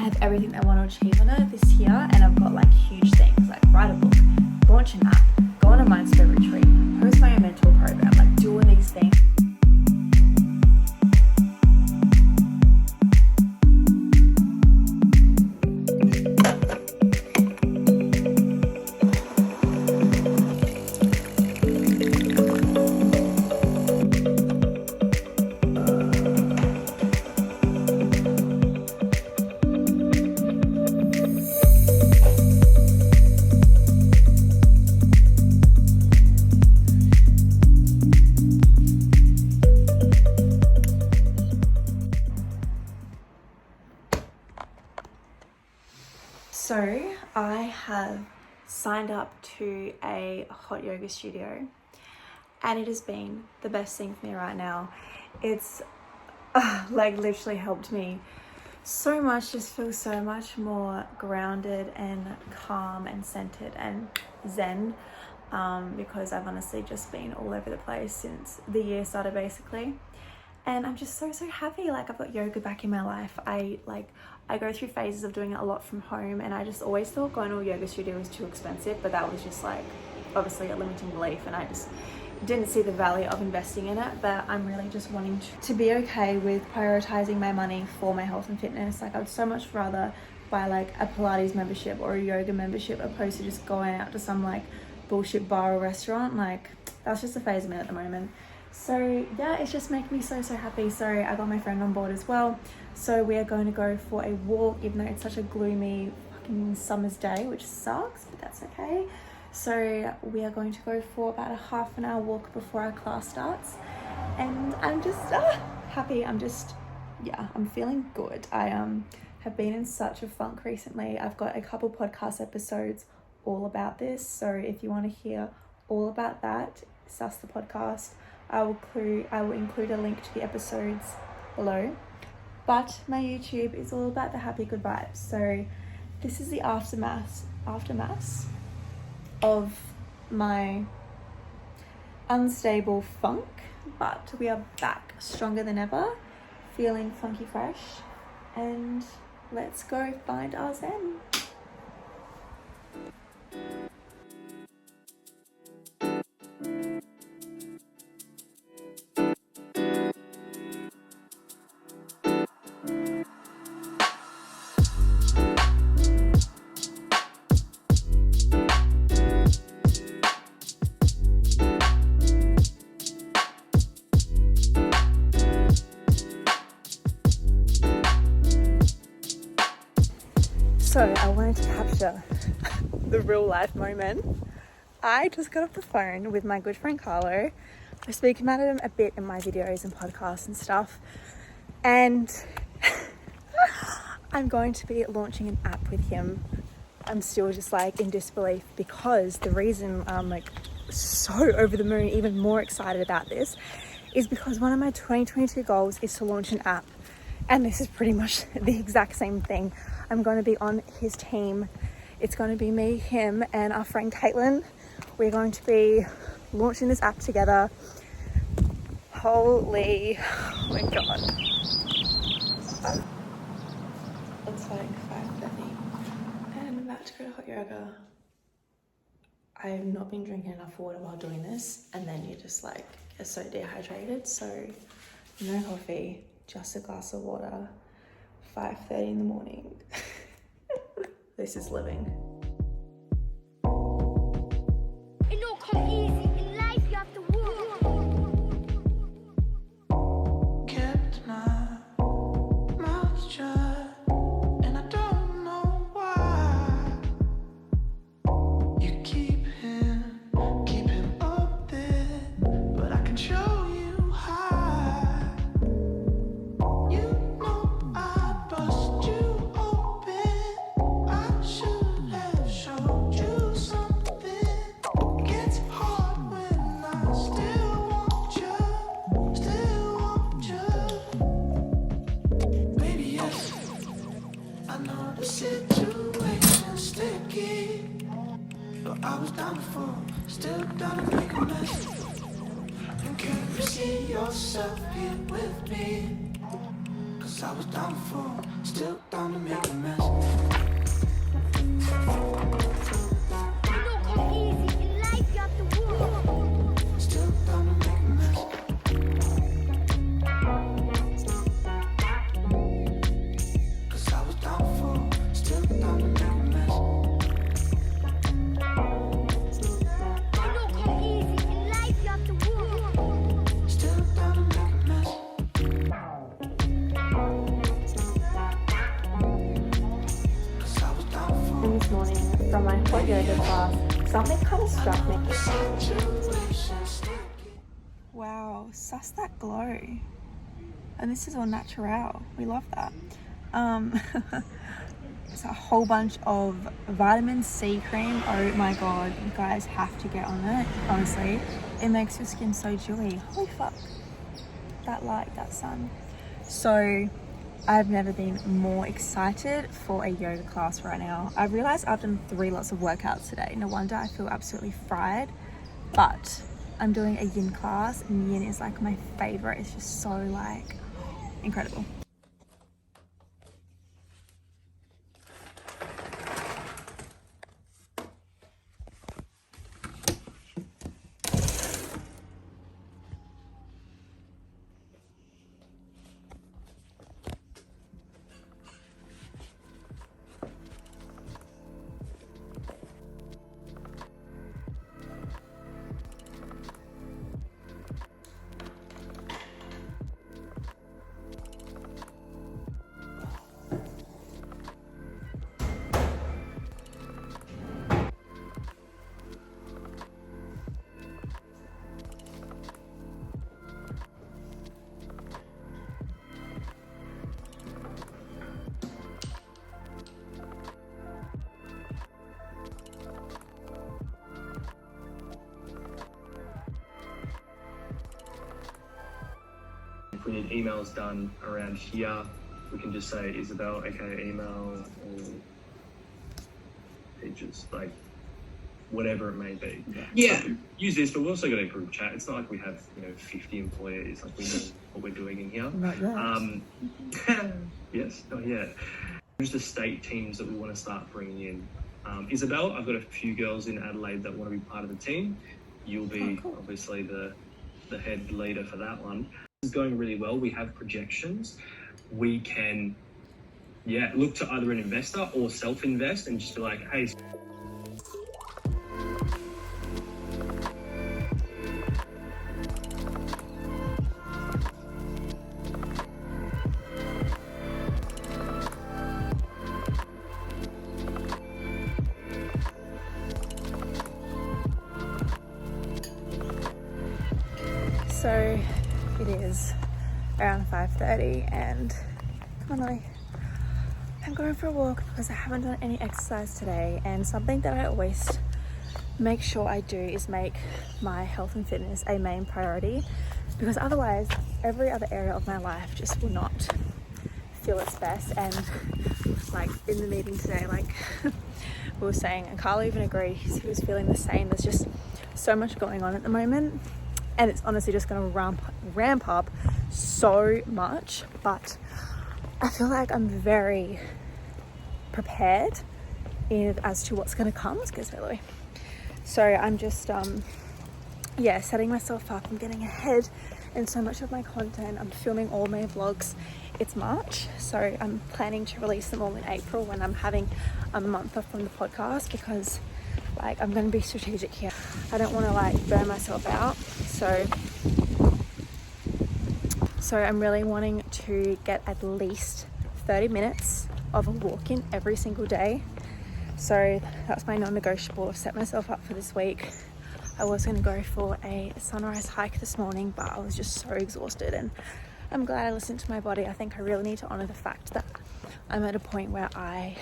have everything I want to achieve in it this year, and I've got like huge things like write a book, launch an app, go on a Mindset retreat, host my own mentor program, like do all these things. So I have signed up to a hot yoga studio, and it has been the best thing for me right now. It's like literally helped me so much, just feel so much more grounded and calm and centered and zen, because I've honestly just been all over the place since the year started basically. And I'm just so happy. Like, I've got yoga back in my life. I go through phases of doing it a lot from home, and I just always thought going to a yoga studio was too expensive, but that was just like obviously a limiting belief, and I just didn't see the value of investing in it. But I'm really just wanting to be okay with prioritizing my money for my health and fitness. Like, I'd so much rather buy like a Pilates membership or a yoga membership opposed to just going out to some like bullshit bar or restaurant. Like, that's just the phase I'm in at the moment. So yeah, it's just making me so happy. So I got my friend on board as well. So we are going to go for a walk, even though it's such a gloomy fucking summer's day, which sucks, but that's okay. So we are going to go for about a half an hour walk before our class starts. And I'm just happy. I'm feeling good. I have been in such a funk recently. I've got a couple podcast episodes all about this. So if you want to hear all about that, sus the podcast. I will include a link to the episodes below. But my YouTube is all about the happy good vibes. So this is the aftermath of my unstable funk. But we are back stronger than ever, feeling funky fresh. And let's go find our zen. So I wanted to capture the real life moment. I just got off the phone with my good friend Carlo. I speak about him a bit in my videos and podcasts and stuff. And I'm going to be launching an app with him. I'm still just like in disbelief, because the reason I'm like so over the moon, even more excited about this, is because one of my 2022 goals is to launch an app. And this is pretty much the exact same thing. I'm going to be on his team. It's going to be me, him, and our friend Caitlin. We're going to be launching this app together. Holy, oh my God. It's like 5:30 and I'm about to go to hot yoga. I have not been drinking enough water while doing this, and then you just like get so dehydrated. So no coffee, just a glass of water, 5:30 in the morning. This is living. It don't come easy. In life, you have to work. Kept my mouth shut, and I don't know why. You keep him up there, but I can show you how. You know I bust you open. I should have showed you something. Gets hard when I still want you. Baby, yes, I know the situation's sticky, but I was down before, still down to make a mess. And can you see yourself here with me? 'Cause I was down before, still down to make a mess. It don't come easy in life, you have to work. Still down to make a mess. Cause I was down before, still down to make a mess. It don't come easy in life, you have to work. Still down to make a mess. Cause I was down before. And this morning from my hot yoga class, something kind of struck me. Situation still Wow, suss that glow. And this is all natural. We love that. It's a whole bunch of vitamin C cream. Oh my god, you guys have to get on it. Honestly, it makes your skin so dewy. Holy fuck. That light, that sun. So I've never been more excited for a yoga class right now. I've realized I've done 3 lots of workouts today. No wonder I feel absolutely fried. But I'm doing a yin class, and yin is like my favorite. It's just so like incredible. If we need emails done around here, we can just say Isabelle, aka email, or pages, like whatever it may be. Yeah. So use this, but we've also got a group chat. It's not like we have 50 employees. Like we know what we're doing in here. Not yet. Yes, not yet. Just the state teams that we want to start bringing in. Isabelle, I've got a few girls in Adelaide that want to be part of the team. You'll be cool. obviously the head leader for that one. It's going really well. We have projections. We can, look to either an investor or self-invest and just be like, hey. So it is around 5:30 and come on, Ollie. I'm going for a walk because I haven't done any exercise today, and something that I always make sure I do is make my health and fitness a main priority, because otherwise every other area of my life just will not feel its best. And like in the meeting today, like we were saying, and Carl even agreed, he was feeling the same. There's just so much going on at the moment, and it's honestly just going to ramp up so much. But I feel like I'm very prepared as to what's going to come. Excuse me, Louie. So I'm just setting myself up. I'm getting ahead in so much of my content. I'm filming all my vlogs. It's March, so I'm planning to release them all in April when I'm having a month off from the podcast, because like I'm going to be strategic here. I don't want to like burn myself out. So I'm really wanting to get at least 30 minutes of a walk in every single day. So that's my non-negotiable. I've set myself up for this week. I was going to go for a sunrise hike this morning, but I was just so exhausted, and I'm glad I listened to my body. I think I really need to honor the fact that I'm at a point where I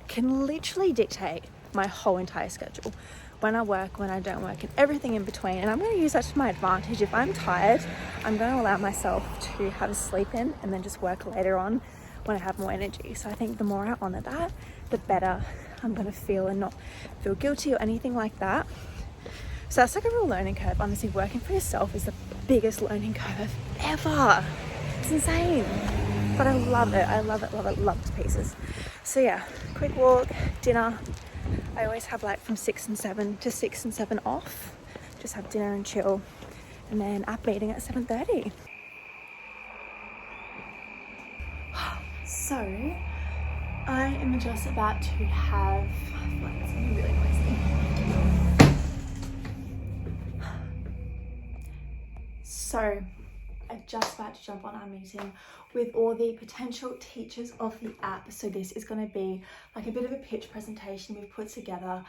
can literally dictate my whole entire schedule. When I work, when I don't work, and everything in between. And I'm going to use that to my advantage. If I'm tired, I'm going to allow myself to have a sleep in and then just work later on when I have more energy. So I think the more I honor that, the better I'm going to feel, and not feel guilty or anything like that. So that's like a real learning curve. Honestly, working for yourself is the biggest learning curve ever. It's insane. but I love it. I love it, love it, love the pieces. So yeah, quick walk, dinner. I always have like from 6 and 7 to 6 and 7 off. Just have dinner and chill, and then app meeting at 7:30. So I am just about to have, like, it's gonna be really noisy. So I'm just about to jump on our meeting with all the potential teachers of the app. So this is going to be like a bit of a pitch presentation we've put together,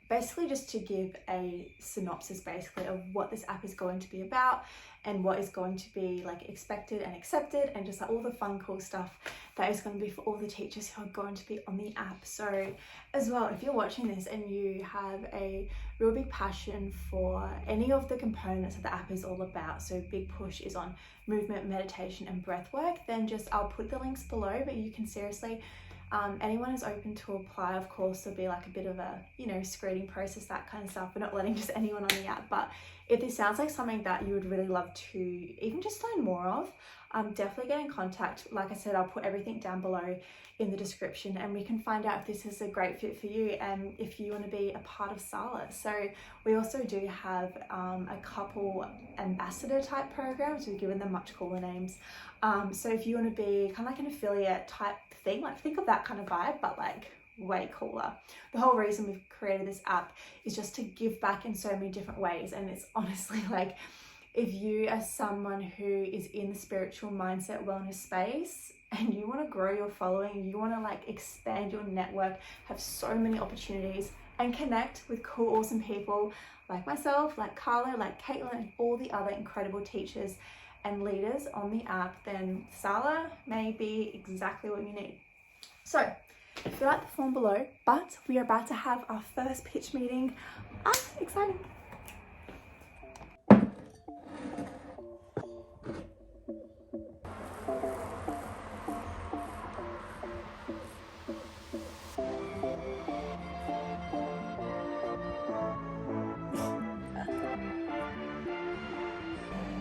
basically just to give a synopsis basically of what this app is going to be about and what is going to be like expected and accepted, and just like all the fun cool stuff that is going to be for all the teachers who are going to be on the app. So as well, if you're watching this and you have a real big passion for any of the components that the app is all about, so big push is on movement, meditation and breath work, then just I'll put the links below, but you can seriously, anyone is open to apply. Of course there'll be like a bit of a, you know, screening process, that kind of stuff. We're not letting just anyone on the app, but if this sounds like something that you would really love to even just learn more of, definitely get in contact. Like I said, I'll put everything down below in the description, and we can find out if this is a great fit for you and if you want to be a part of Sala. So we also do have a couple ambassador type programs. We've given them much cooler names. So if you want to be kind of like an affiliate type thing, like think of that kind of vibe, but like way cooler. The whole reason we've created this app is just to give back in so many different ways. And it's honestly like, if you are someone who is in the spiritual mindset wellness space and you want to grow your following, you want to like expand your network, have so many opportunities and connect with cool, awesome people like myself, like Carla, like Caitlin, and all the other incredible teachers and leaders on the app, then Sala may be exactly what you need. So fill out the form below, but we are about to have our first pitch meeting. Exciting.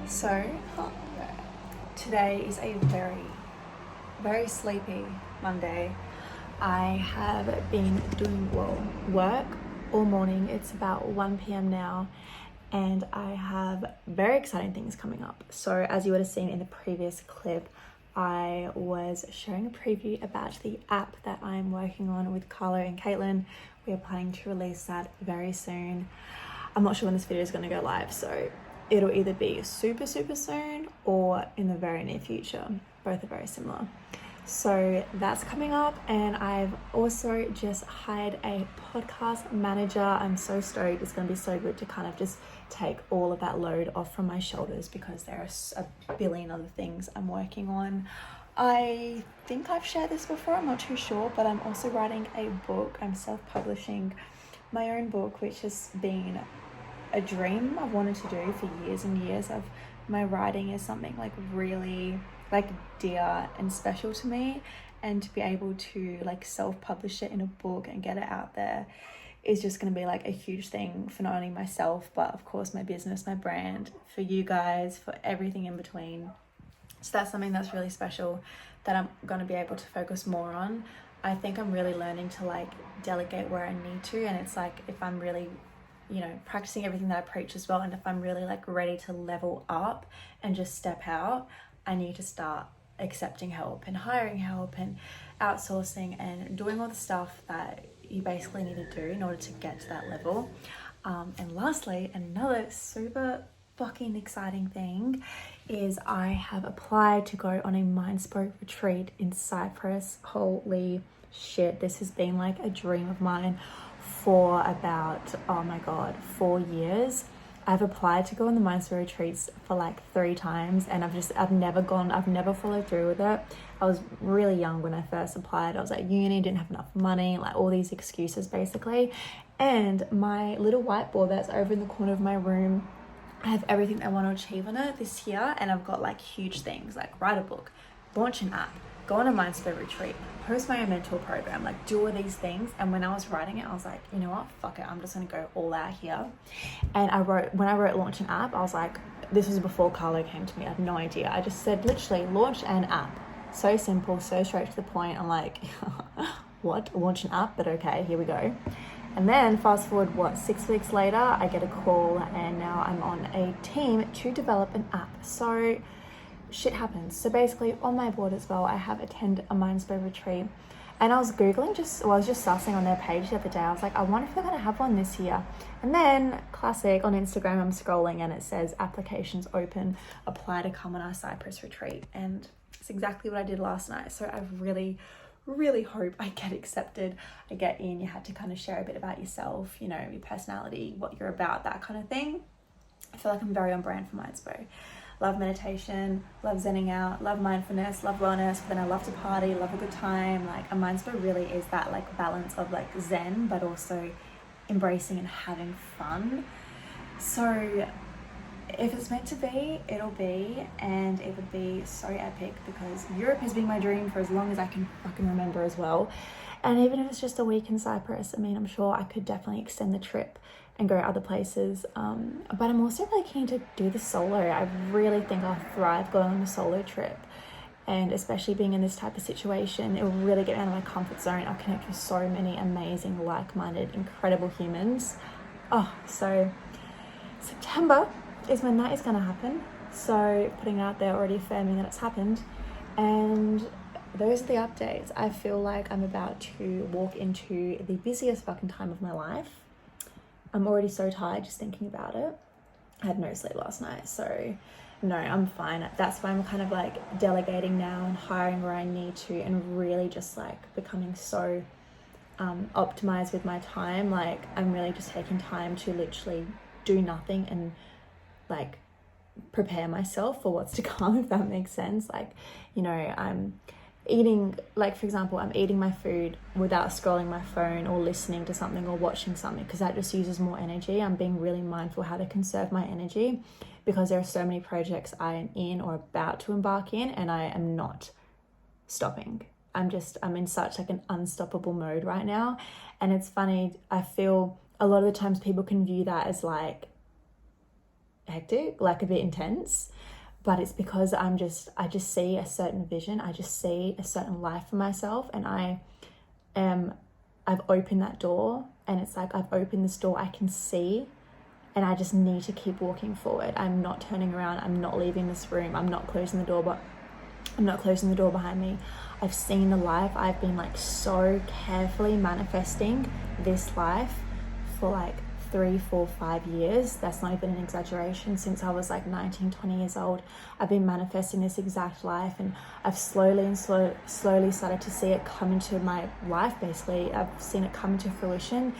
So today is a very sleepy Monday. I have been doing work all morning. It's about 1 p.m. now, and I have very exciting things coming up. So as you would have seen in the previous clip, I was sharing a preview about the app that I'm working on with Carlo and Caitlin. We are planning to release that very soon. I'm not sure when this video is going to go live, so it'll either be super soon or in the very near future. Both are very similar. So that's coming up, and I've also just hired a podcast manager. I'm so stoked. It's going to be so good to kind of just take all of that load off from my shoulders, because there are a billion other things I'm working on. I think I've shared this before, I'm not too sure, but I'm also writing a book. I'm self-publishing my own book, which has been a dream I've wanted to do for years and years. My writing is something like really like dear and special to me, and to be able to like self-publish it in a book and get it out there is just going to be like a huge thing for not only myself, but of course my business, my brand, for you guys, for everything in between. So that's something that's really special that I'm going to be able to focus more on. I think I'm really learning to like delegate where I need to, and it's like if I'm really, you know, practicing everything that I preach as well, and if I'm really like ready to level up and just step out, I need to start accepting help and hiring help and outsourcing and doing all the stuff that you basically need to do in order to get to that level. And lastly, another super fucking exciting thing is I have applied to go on a Mindspoke retreat in Cyprus. Holy shit, this has been like a dream of mine for about, oh my god, 4 years. I've applied to go on the Mindset retreats for like 3 times, and I've never followed through with it. I was really young when I first applied. I was at uni, didn't have enough money, like all these excuses basically. And my little whiteboard that's over in the corner of my room, I have everything I want to achieve on it this year, and I've got like huge things like write a book, launch an app, go on a Mindset retreat, host my own mentor program, like do all these things. And when I was writing it, I was like, you know what, fuck it, I'm just gonna go all out here. And when I wrote launch an app, I was like, this was before Carlo came to me, I had no idea. I just said literally launch an app, So simple, so straight to the point. I'm like, what? Launch an app? But okay, here we go. And then fast forward, 6 weeks later, I get a call and now I'm on a team to develop an app. So shit happens. So basically on my board as well, I have attended a Mindspo retreat, and I was Googling I was just sussing on their page the other day. I was like, I wonder if they're going to have one this year. And then classic on Instagram, I'm scrolling and it says applications open, apply to come on our Cyprus retreat. And it's exactly what I did last night. So I really hope I get accepted. I get in. You had to kind of share a bit about yourself, you know, your personality, what you're about, that kind of thing. I feel like I'm very on brand for Mindspo. Love meditation, love zenning out, love mindfulness, love wellness, but then I love to party, love a good time. Like a Mindspo really is that like balance of like zen, but also embracing and having fun. So if it's meant to be, it'll be, and it would be so epic because Europe has been my dream for as long as I can fucking remember as well. And even if it's just a week in Cyprus, I mean, I'm sure I could definitely extend the trip and go other places. But I'm also really keen to do the solo. I really think I'll thrive going on a solo trip. And especially being in this type of situation, it will really get me out of my comfort zone. I'll connect with so many amazing, like-minded, incredible humans. Oh, so September is when that is going to happen. So putting it out there, already affirming that it's happened. And those are the updates. I feel like I'm about to walk into the busiest fucking time of my life. I'm already so tired just thinking about it. I had no sleep last night, so no, I'm fine. That's why I'm kind of like delegating now and hiring where I need to, and really just like becoming so optimized with my time. Like I'm really just taking time to literally do nothing and like prepare myself for what's to come, if that makes sense. Like, you know, I'm eating, like for example, I'm eating my food without scrolling my phone or listening to something or watching something, because that just uses more energy. I'm being really mindful how to conserve my energy, because there are so many projects I am in or about to embark in, and I am not stopping. I'm in such like an unstoppable mode right now. And it's funny, I feel a lot of the times people can view that as like hectic, like a bit intense. But it's because I just see a certain vision. I just see a certain life for myself, and I've opened that door, and it's like I've opened this door I can see, and I just need to keep walking forward. I'm not turning around. I'm not leaving this room. I'm not closing the door, but I'm not closing the door behind me. I've seen the life. I've been like so carefully manifesting this life for like 3, 4, 5 years. That's not even an exaggeration. Since I was like 19, 20 years old, I've been manifesting this exact life, and I've slowly started to see it come into my life. Basically, I've seen it come into fruition,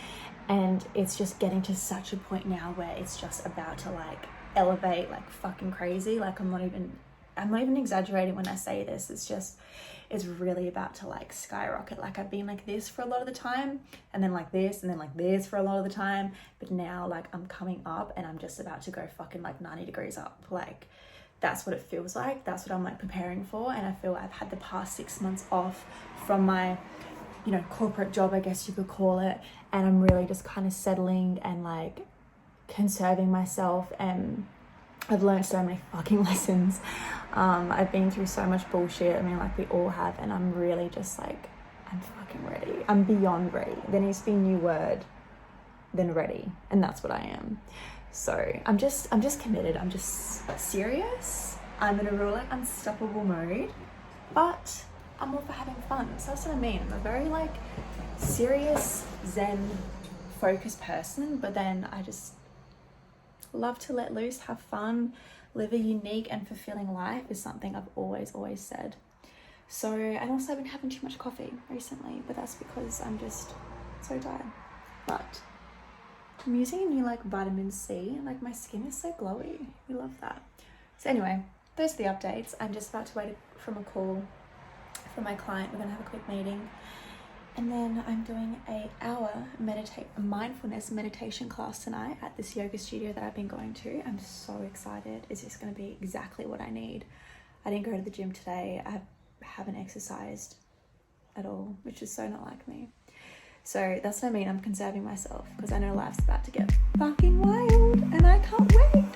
and it's just getting to such a point now where it's just about to like elevate like fucking crazy. Like I'm not even exaggerating when I say this. It's really about to like skyrocket. Like I've been like this for a lot of the time, and then like this, and then like this for a lot of the time. But now like I'm coming up, and I'm just about to go fucking like 90 degrees up. Like that's what it feels like. That's what I'm like preparing for. And I feel I've had the past 6 months off from my, you know, corporate job, I guess you could call it. And I'm really just kind of settling and like conserving myself, and I've learned so many fucking lessons. I've been through so much bullshit. I mean, like we all have, and I'm really just like, I'm fucking ready. I'm beyond ready. There needs to be a new word than ready, and that's what I am. So I'm just committed. I'm just serious. I'm in a real like unstoppable mode, but I'm all for having fun. So that's what I mean. I'm a very like serious, zen, focused person, but then I just love to let loose, have fun, live a unique and fulfilling life is something I've always said. So, and also I've been having too much coffee recently, but that's because I'm just so tired. But I'm using a new like vitamin C, and like my skin is so glowy. We love that. So anyway, those are the updates. I'm just about to wait from a call from my client. We're gonna have a quick meeting. And then I'm doing a mindfulness meditation class tonight at this yoga studio that I've been going to. I'm so excited. It's just going to be exactly what I need. I didn't go to the gym today. I haven't exercised at all, which is so not like me. So that's what I mean. I'm conserving myself because I know life's about to get fucking wild, and I can't wait.